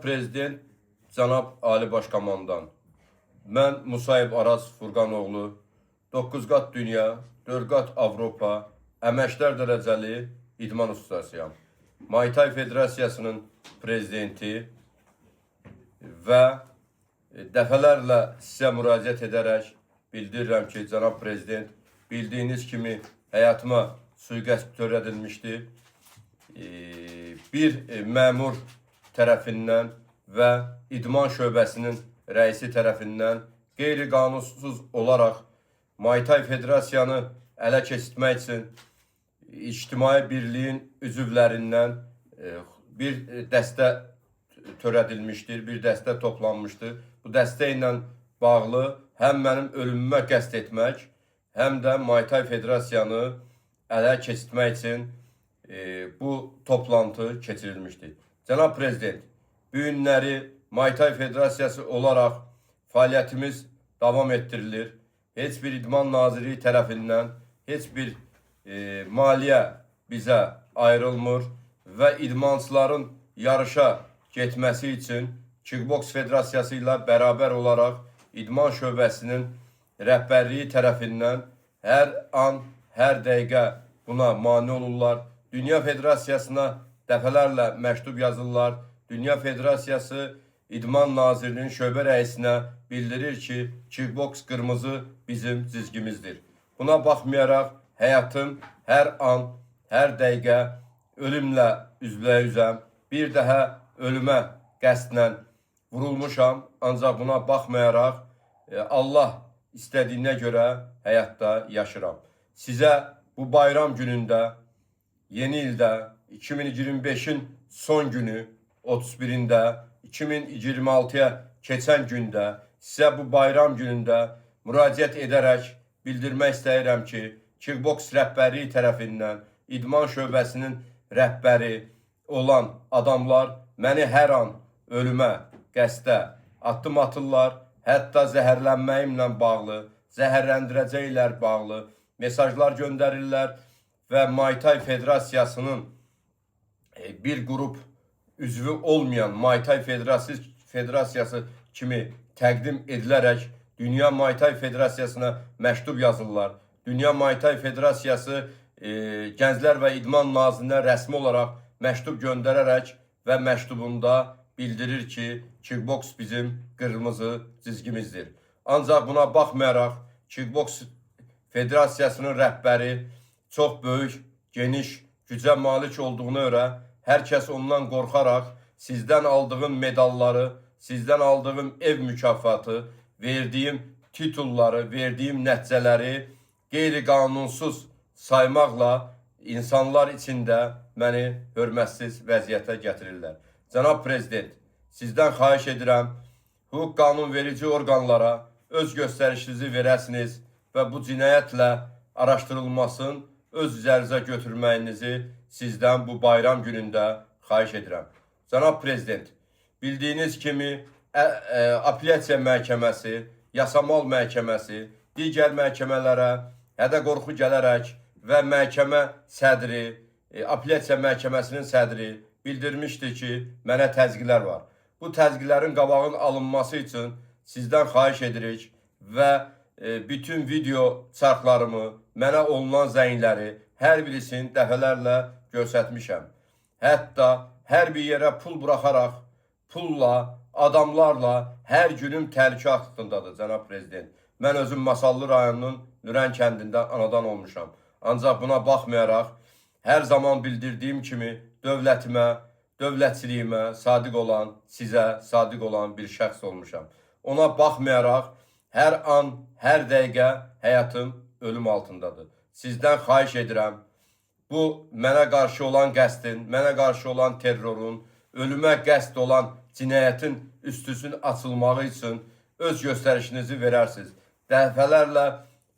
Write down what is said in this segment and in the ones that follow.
Prezident cənab Ali Başkomandan, mən Musayev Araz Furqanoğlu, 9 qat dünya, 4 qat Avropa, əməkdar dərəcəli idman ustasıyam. Muay Thai Federasiyasının prezidenti və dəfələrlə sizə müraciət edərək bildirirəm ki, cənab prezident, bildiyiniz kimi həyatıma sui-qəsd törədilmişdi. Bir məmur tərəfindən və idman şöbəsinin rəisi tərəfindən qeyri-qanunsuz olaraq Muay Thai Federasiyanı ələ keçirtmək üçün İctimai Birliyin üzvlərindən bir dəstə törədilmişdir, bir dəstə toplanmışdır. Bu dəstə ilə bağlı həm mənim ölümümə qəsd etmək, həm də Muay Thai Federasiyanı ələ keçirtmək üçün bu toplantı keçirilmişdir. Cənab Prezident, bu günləri Muay Thai Federasiyası olaraq fəaliyyətimiz davam etdirilir. Heç bir İdman Nazirliyi tərəfindən heç bir maliyyə bizə ayrılmır və idmançıların yarışa getməsi üçün Kickboks Federasiyası ilə bərabər olaraq İdman şöbəsinin rəhbərliyi tərəfindən hər an, hər dəqiqə buna mane olurlar. Dünya Federasiyasına dəfələrlə məktub yazırlar. Dünya Federasiyası İdman Nazirliyinin şöbə rəisinə bildirir ki, kickboks qırmızı bizim cizgimizdir. Buna baxmayaraq həyatım hər an, hər dəqiqə ölümlə üzbəyüzəm. Bir daha ölümə qəsdlə vurulmuşam. Ancaq buna baxmayaraq Allah istədiyinə görə həyatda yaşıram. Sizə bu bayram günündə, yeni ildə, 2025-in son günü, 31-də, 2026-ya keçən gündə, sizə bu bayram günündə müraciət edərək bildirmək istəyirəm ki, Kickboks rəhbərliyi tərəfindən İdman şöbəsinin rəhbəri olan adamlar məni hər an ölümə, qəsdə addım atırlar. Hətta zəhərlənməyimlə bağlı, zəhərləndirəcəklər bağlı mesajlar göndərirlər və Muay Thai Federasiyasının bir qrup üzvü olmayan Muay Thai Federasiyası kimi təqdim edilərək Dünya Muay Thai Federasiyasına məktub yazırlar. Dünya Muay Thai Federasiyası Gənclər və İdman Nazirinə rəsmi olaraq məktub göndərərək və məktubunda bildirir ki, kickboks bizim qırmızı cizgimizdir. Ancaq buna baxmayaraq Kickboks Federasiyasının rəhbəri çox böyük, geniş, gücə malik olduğuna görə hər kəs ondan qorxaraq sizdən aldığım medalları, sizdən aldığım ev mükafatı, verdiyim titulları, verdiyim nəticələri qeyri-qanunsuz saymaqla insanlar içində məni hörmətsiz vəziyyətə gətirirlər. Cənab Prezident, sizdən xahiş edirəm, hüquq qanunverici orqanlara öz göstərişinizi verəsiniz və bu cinayətlə araşdırılmasın, öz üzərinizə götürməyinizi sizdən bu bayram günündə xahiş edirəm. Cənab Prezident, bildiyiniz kimi apellyasiya məhkəməsi, yasamal məhkəməsi, digər məhkəmələrə hədə-qorxu gələrək və məhkəmə sədri, apellyasiya məhkəməsinin sədri bildirmişdi ki, mənə təzyiqlər var. Bu təzyiqlərin qabağının alınması üçün sizdən xahiş edirik və bütün video çarxlarımı, mənə olunan zəngləri hər birisini dəfələrlə göstərmişəm. Hətta hər bir yerə pul buraxaraq, pulla, adamlarla hər günüm təhlükə altındadır, cənab prezident. Mən özüm Masallı rayonunun Nürən kəndində anadan olmuşam. Ancaq buna baxmayaraq, hər zaman bildirdiyim kimi dövlətimə, dövlətçiliyimə sadiq olan, sizə sadiq olan bir şəxs olmuşam. Ona baxmayaraq, hər an, hər dəqiqə həyatım ölüm altındadır. Sizdən xahiş edirəm, bu mənə qarşı olan qəsdin, mənə qarşı olan terrorun, ölümə qəsd olan cinayətin üstüsünün açılmağı üçün öz göstərişinizi verərsiniz. Dəfələrlə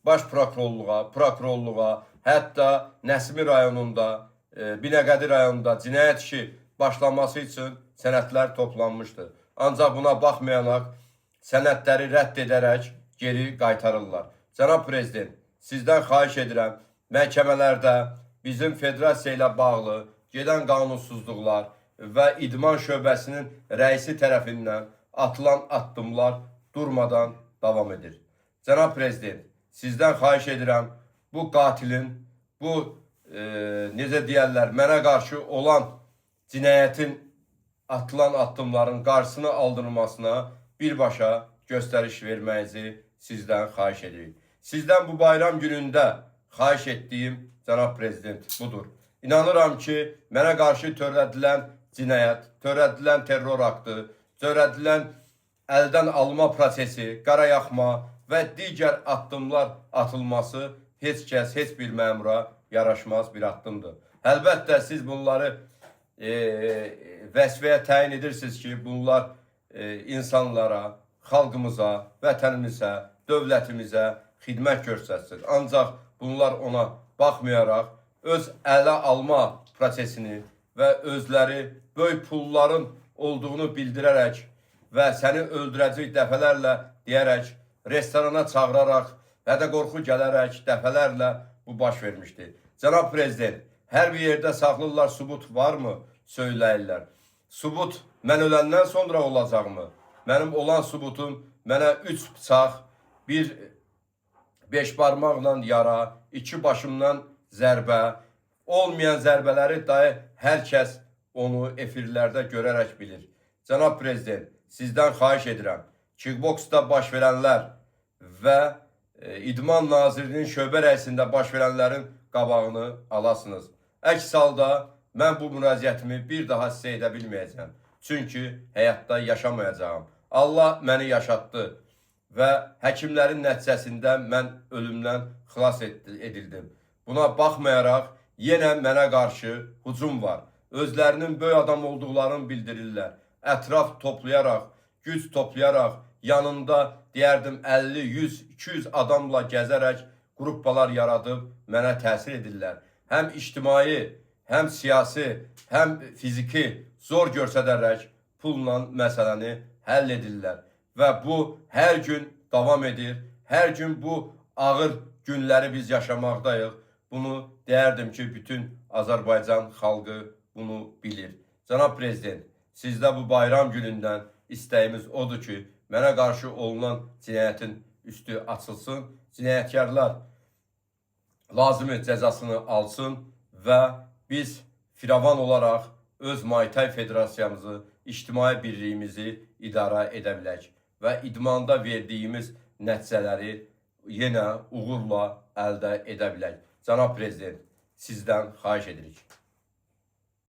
baş prokurorluğa, hətta Nəsimi rayonunda, Binəqədi rayonunda cinayət işi başlaması üçün sənədlər toplanmışdır. Ancaq buna baxmayaraq, sənədləri rədd edərək geri qaytarırlar. Cənab Prezident, sizdən xahiş edirəm, məhkəmələrdə bizim federasiya ilə bağlı gedən qanunsuzluqlar, və İdman Şöbəsinin rəisi tərəfindən atılan addımlar durmadan davam edir. Cənab Prezident, sizdən xahiş edirəm, bu qatilin, bu necə deyərlər, mənə qarşı olan cinayətin atılan addımların qarşısını aldırılmasına birbaşa göstəriş verməyinizi sizdən xahiş edirik. Sizdən bu bayram günündə xahiş etdiyim, Cənab Prezident, budur. İnanıram ki, mənə qarşı törədilən cinayət, törədilən terror aktı, törədilən əldən alma prosesi, qarayaxma və digər addımlar atılması heç kəs, heç bir məmura yaraşmaz bir addımdır. Əlbəttə, siz bunları vəzifəyə təyin edirsiniz ki, bunlar insanlara, xalqımıza, vətənimizə, dövlətimizə xidmət göstərsin. Ancaq bunlar ona baxmayaraq, öz ələ alma prosesini və özləri böyük pulların olduğunu bildirərək və səni öldürəcək dəfələrlə deyərək, restorana çağıraraq və də qorxu gələrək dəfələrlə bu baş vermişdir. Cənab Prezident, hər bir yerdə saxlırlar, sübut varmı? Söyləyirlər. Sübut mən öləndən sonra olacaqmı? Mənim olan sübutum mənə 3 bıçaq, 5 barmaqla yara, 2 başımdan zərbə, olmayan zərbələri dahi hər kəs onu efirlərdə görərək bilir. Cənab Prezident, sizdən xahiş edirəm, kickboksda baş verənlər və İdman Nazirinin şöbə rəisində baş verənlərin qabağını alasınız. Əks halda mən bu müraciətimi bir daha sizə edə bilməyəcəm. Çünki həyatda yaşamayacağım. Allah məni yaşatdı və həkimlərin nəticəsində mən ölümdən xilas edildim. Buna baxmayaraq, yenə mənə qarşı hücum var. Özlərinin böyük adam olduqlarını bildirirlər. Ətraf toplayaraq, güc toplayaraq, yanında deyərdim 50, 100, 200 adamla gəzərək qruppalar yaradıb mənə təsir edirlər. Həm ictimai, həm siyasi, həm fiziki zor göstərərək pulla məsələni həll edirlər. Və bu hər gün davam edir. Hər gün bu ağır günləri biz yaşamaqdayıq. Bunu deyərdim ki, bütün Azərbaycan xalqı bunu bilir. Cənab Prezident, sizdə bu bayram günündən istəyimiz odur ki, mənə qarşı olunan cinayətin üstü açılsın, cinayətkarlar lazımi cəzasını alsın və biz firavan olaraq öz Muay Thai Federasiyamızı, ictimai birliyimizi idarə edə bilək və idmanda verdiyimiz nəticələri yenə uğurla əldə edə bilək. Cənab Prezident, sizdən xahiş edirik.